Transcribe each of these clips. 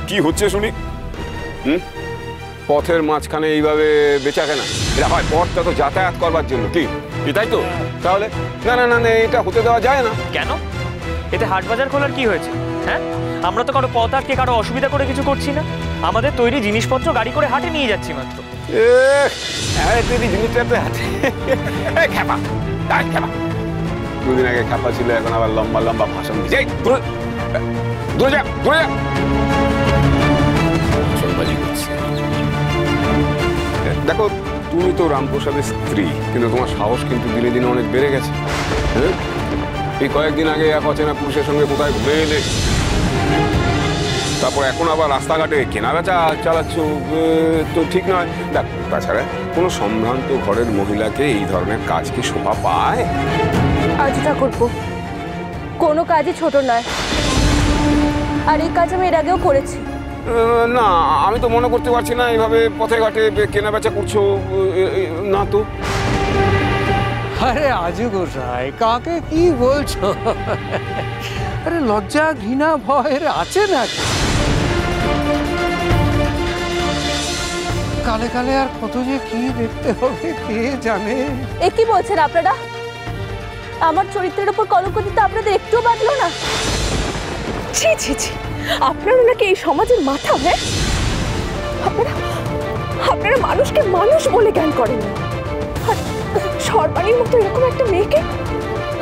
কি হচ্ছে শুনি? পথের মাঝখানে এইভাবে বেচা কেনা, এটা হয় পথটা তো যাতায়াত করবার জন্য, কি তাই তো? তাহলে না না না, এটা হতে দেওয়া যায় না। কেন? এতে হাট বাজার খোলার কি হয়েছে? হ্যাঁ, আমরা তো কারো পথ আটকে কারো অসুবিধা করে কিছু করছি না। আমাদের তৈরি জিনিসপত্র গাড়ি করে হাটে নিয়ে যাচ্ছি মাত্র। দুদিন আগে খ্যাপা ছিল, এখন আবার লম্বা লম্বা ভাষণ দিচ্ছে। দেখো, তুমি তো রামপ্রসাদের স্ত্রী, কিন্তু তোমার সাহস কিন্তু দিনে দিনে অনেক বেড়ে গেছে। হ্যাঁ, এই কয়েকদিন আগে এক অচেনা পুরুষের সঙ্গে কোথায় ঘুরে এলে, তারপর এখন আবার রাস্তাঘাটে কেনা বেচা চালাচ্ছ, তো ঠিক নয়। দেখ, তাছাড়া কোনো সম্ভ্রান্ত ঘরের মহিলাকে এই ধরনের কাজ কি শোভা পায়? আজটা করবো, কোনো কাজই ছোট নয়, আর এই কাজ আমি এর আগেও করেছি। না, আমি তো মনে করতে পারছি না এইভাবে পথে ঘাটে কেনা বেচা করছো, না তো। আরে আজু গোসাই, কাকে কি বলছো? আরে লজ্জা ঘৃণা ভয়ের আছে না? কালে কালে আর কত যে কি দেখতে হবে কে জানে। এ কি বলছেন আপনারা? আমার চরিত্রের উপর কলঙ্ক দিতে আপনাদের একটুও বাঁধলো না? ছি ছি ছি, আপনারা নাকি এই সমাজের মাথা? হ্যাঁ, আপনারা মানুষকে মানুষ বলে জ্ঞান করেন না। সর্বাণীর মতো এরকম একটা মেয়েকে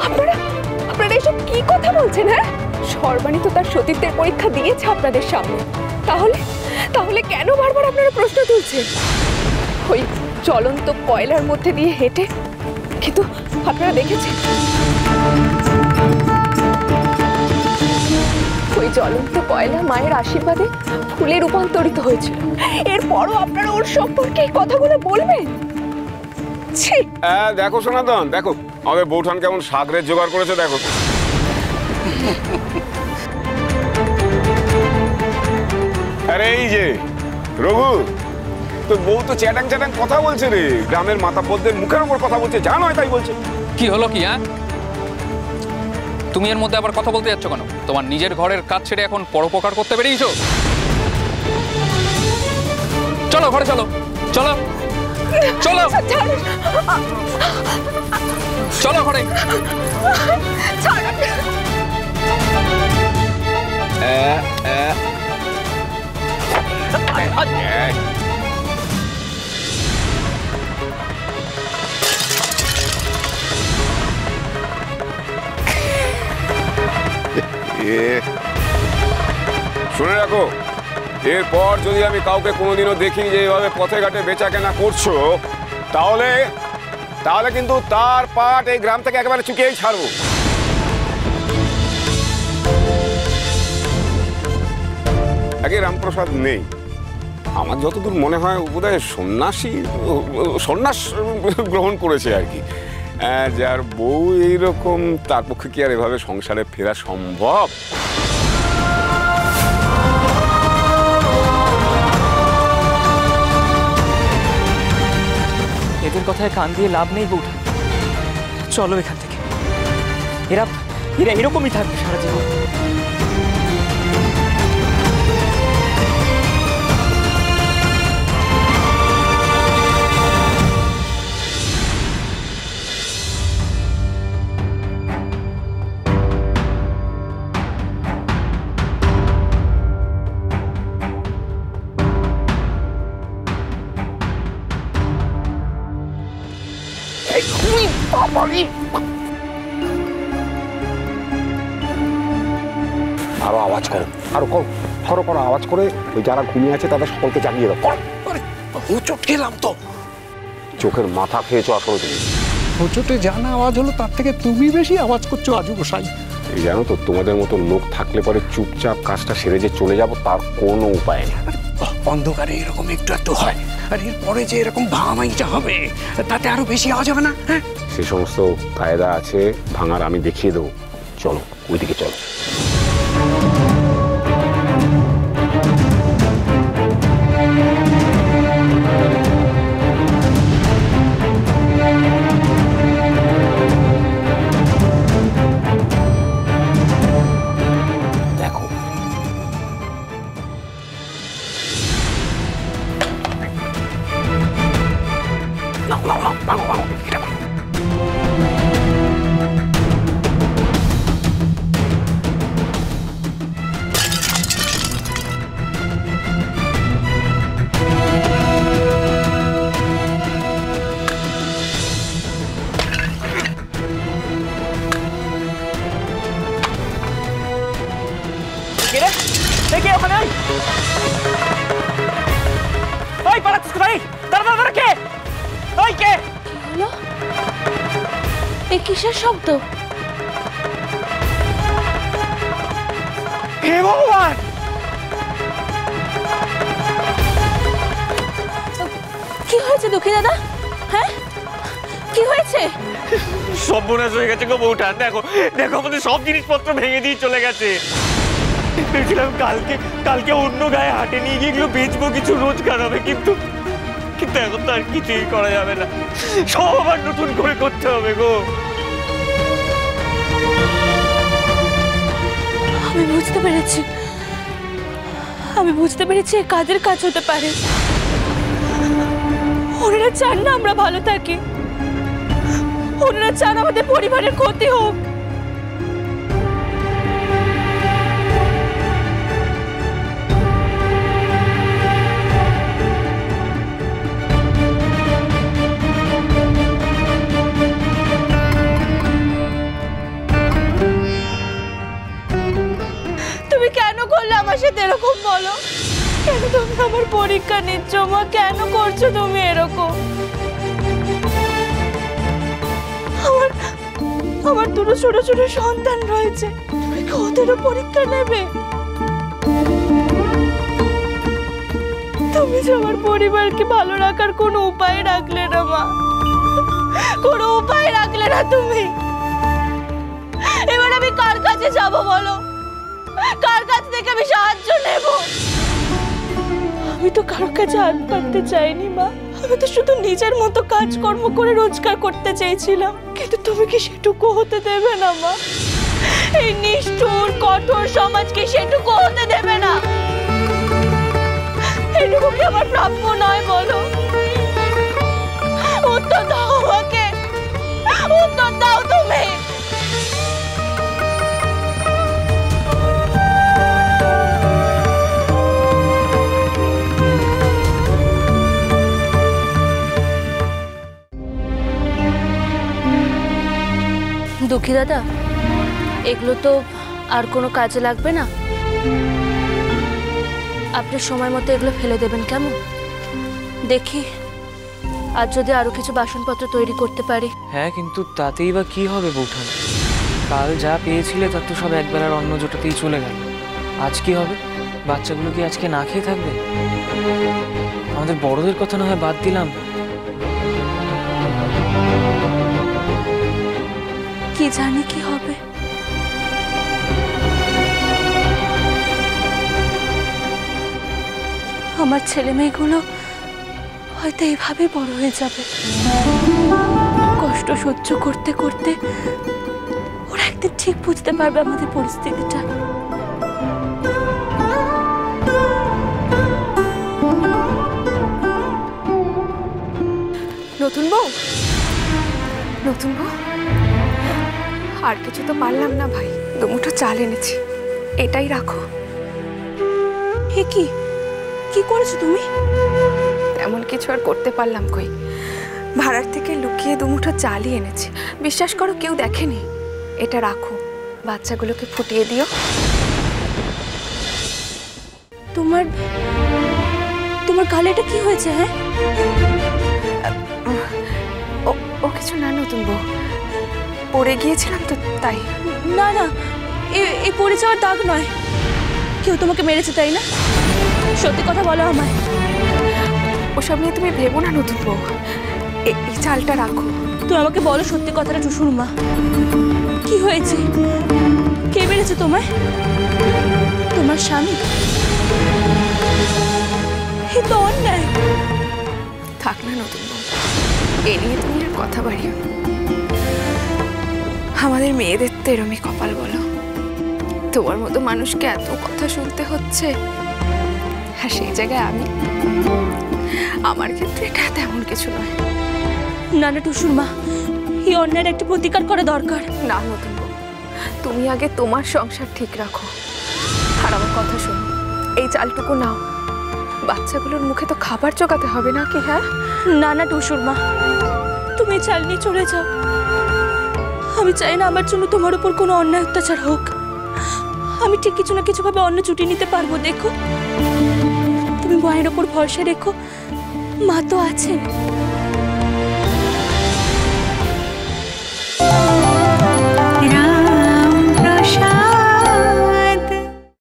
আপনারা এসব কি কথা বলছেন? হ্যাঁ, সর্বাণী তো তার সতীত্বের পরীক্ষা দিয়েছে আপনাদের সামনে, তাহলে কেন বারবার আপনারা প্রশ্ন তুলছেন? ওই জ্বলন্ত কয়লার মধ্যে দিয়ে হেঁটে, কিন্তু আপনারা দেখেছেন ওই জ্বলন্ত কয়লা মায়ের আশীর্বাদে ফুলে রূপান্তরিত হয়েছিল। এরপরও আপনারা ওর সম্পর্কে এই কথাগুলো বলবেন? দেখো সনাতন, দেখো আমাদের বৌঠান কেমন সাগরের জোগাড় করেছে, দেখো। আরে এই যে রঘু, তোর বউ তো চ্যাটাং চ্যাটাং কথা বলছে রে, গ্রামের মাতাব্বরদের মুখের উপর কথা বলছে, যা নয় তাই বলছে। কি হলো কি? হ্যাঁ, তুমি এর মধ্যে আবার কথা বলতে যাচ্ছ কেন? তোমার নিজের ঘরের কাজ ছেড়ে এখন পরোপকার করতে বেরিয়েছো? চলো ঘরে, চলো চলো চলো চলো ঘরে। শুনে রাখো, এরপর যদি আমি কাউকে কোনোদিনও দেখি যে এইভাবে পথে ঘাটে বেচা কেনা করছো, তাহলে কিন্তু তার পাট এই গ্রাম থেকে একেবারে চুকিয়েই ছাড়বো। আগে রামপ্রসাদ নেই, আমার যতদূর মনে হয় বোধহয় সন্ন্যাস গ্রহণ করেছে আর কি। যার বউ এইরকম, তার পক্ষে কি আর এভাবে সংসারে ফেরা সম্ভব? এদের কথায় কান দিয়ে লাভ নেই বউঠা, চলো এখান থেকে। এরা এরকমই থাকবে সারা জীবন। আরো আওয়াজ করো, আরো করো আওয়াজ করে ওই যারা ঘুমিয়ে আছে তাদের সকলকে জাগিয়ে দাও। হোঁচট খেলাম তো। চোখের মাথা খেয়েছো আসলে তুমি। হোঁচটে জানা আওয়াজ হলো, তার থেকে তুমি বেশি আওয়াজ করছো আজু গোসাই। এই জানো তো, তোমাদের মতো লোক থাকলে পরে চুপচাপ কাজটা সেরে যে চলে যাব তার কোনো উপায় নেই। অন্ধকারে এরকম একটু একটু হয়, আর এরপরে যে এরকম ভাঙাইটা হবে তাতে আরো বেশি আওয়াজ হবে না? সে সমস্ত কায়দা আছে ভাঙার, আমি দেখিয়ে দেবো। চলো ওইদিকে চলো। কে ওখানে? ওই পালাচ্ছিস কোথায়? দাঁড়া দাঁড়া কে? ওই কে? হলো এ কিসের শব্দ? হে ভগবান! কি হয়েছে দুঃখী দাদা? হ্যাঁ কি হয়েছে? সর্বনাশ হয়ে গেছে গো বউটা। দেখো দেখো আমাদের সব জিনিসপত্র ভেঙে দিয়ে চলে গেছে। ভেবেছিলাম কালকে অন্য গায়ে হাটে নিয়ে গিয়ে এগুলো বেচবো, কিছু রোজগার হবে, কিন্তু এখন তো আর কিছুই করা যাবে না। সব আবার নতুন করে করতে হবে গো। আমি বুঝতে পেরেছি কাজের কাজ হতে পারে। ওনারা চান না আমরা ভালো থাকি, ওনারা চান আমাদের পরিবারের ক্ষতি হোক। তুমি কেন করলে আমার সাথে এরকম? বলো কেন তুমি আমার পরীক্ষা নিচ্ছ মা? কেন করছো তুমি এরকম? আমার দুটো ছোট ছোট সন্তান রয়েছে, তুমি কি ওদেরও পরীক্ষা নেবে? তুমি যে আমার পরিবারকে ভালো রাখার কোনো উপায় রাখলে না মা, কোনো উপায় রাখলে না তুমি। এবার আমি কার কাছে যাব বলো? কার কাছ থেকে আমি সাহায্য নেব? আমি তো কারোর কাছে হাত পাততে চাইনি মা, আমি তো শুধু নিজের মতো কাজকর্ম করে রোজগার করতে চেয়েছিলাম, কিন্তু তুমি কি সেটুকু হতে দেবে না মা? এই নিষ্ঠুর কঠোর সমাজকে সেটুকু হতে দেবে না? এটুকু কি আমার প্রাপ্য নয় বলো? উত্তর দাও আমাকে, উত্তর দাও তুমি। দুঃখী দাদা, এগুলো তো আর কোনো কাজে লাগবে না, আপনি সময় মতো এগুলো ফেলে দেবেন কেমন? দেখি আর যদি আরো কিছু বাসনপত্র তৈরি করতে পারি। হ্যাঁ, কিন্তু তাতেই বা কি হবে বৌঠান? কাল যা পেয়েছিলে তার তো সব একবেলার অন্ন জোটাতেই চলে গেল। আজ কি হবে? বাচ্চাগুলো কি আজকে না খেয়ে থাকবে? আমাদের বড়দের কথা না হয় বাদ দিলাম, কি জানি কি হবে। আমার ছেলে মেয়েগুলো হয়তো এইভাবে বড় হয়ে যাবে, কষ্ট সহ্য করতে করতে ওরা একদিন ঠিক বুঝতে পারবে আমাদের পরিস্থিতিটা। নতুন বউ, আর কিছু তো পারলাম না ভাই, দুমুঠো চাল এনেছি, এটাই রাখো। হে কি কি করেছো তুমি? এমন কিছু আর করতে পারলাম কই, ভাড়ার থেকে লুকিয়ে দুমুঠো চালই এনেছি, বিশ্বাস করো কেউ দেখেনি। এটা রাখো, বাচ্চাগুলোকে ফুটিয়ে দিও। তোমার গালে এটা কি হয়েছে? হ্যাঁ ও কিছু না নতুন বউ, পড়ে গিয়েছিলাম তো তাই। না না, এই পড়ে যাওয়ার দাগ নয়, কেউ তোমাকে মেরেছে তাই না? সত্যি কথা বলো আমায়। ওসব নিয়ে তুমি ভেবো না নতুন বউ, এই চালটা রাখো। তুমি আমাকে বলো সত্যি কথাটা টুসুর মা, কি হয়েছে? কে মেরেছে তোমায়? তোমার স্বামী? এ তো অন্যায়। থাক না নতুন বউ, এ নিয়ে তুমি আর কথা বাড়িও। আমাদের মেয়েদের তো এরমই কপাল বলো, তোমার মতো মানুষকে এত কথা শুনতে হচ্ছে, আর সেই জায়গায় আমার ক্ষেত্রে এটা তেমন কিছু নয়। না না টুসুর মা, এই অন্যায়ের একটা প্রতিকার করা দরকার। না নতুন বউ, তুমি আগে তোমার সংসার ঠিক রাখো, আর আমার কথা শোনো। এই চালটুকু নাও, বাচ্চাগুলোর মুখে তো খাবার জোগাতে হবে নাকি? হ্যাঁ না না টুসুর মা, তুমি চাল নিয়ে চলে যাও। আমি চাই না আমার জন্য তোমার উপর কোনো অন্যায় অত্যাচার হোক। আমি ঠিক কিছু না কিছু ভাবে অন্ন জুটিয়ে নিতে পারবো। দেখো, তুমি মায়ের ওপর ভরসা রেখো, মা তো আছেন।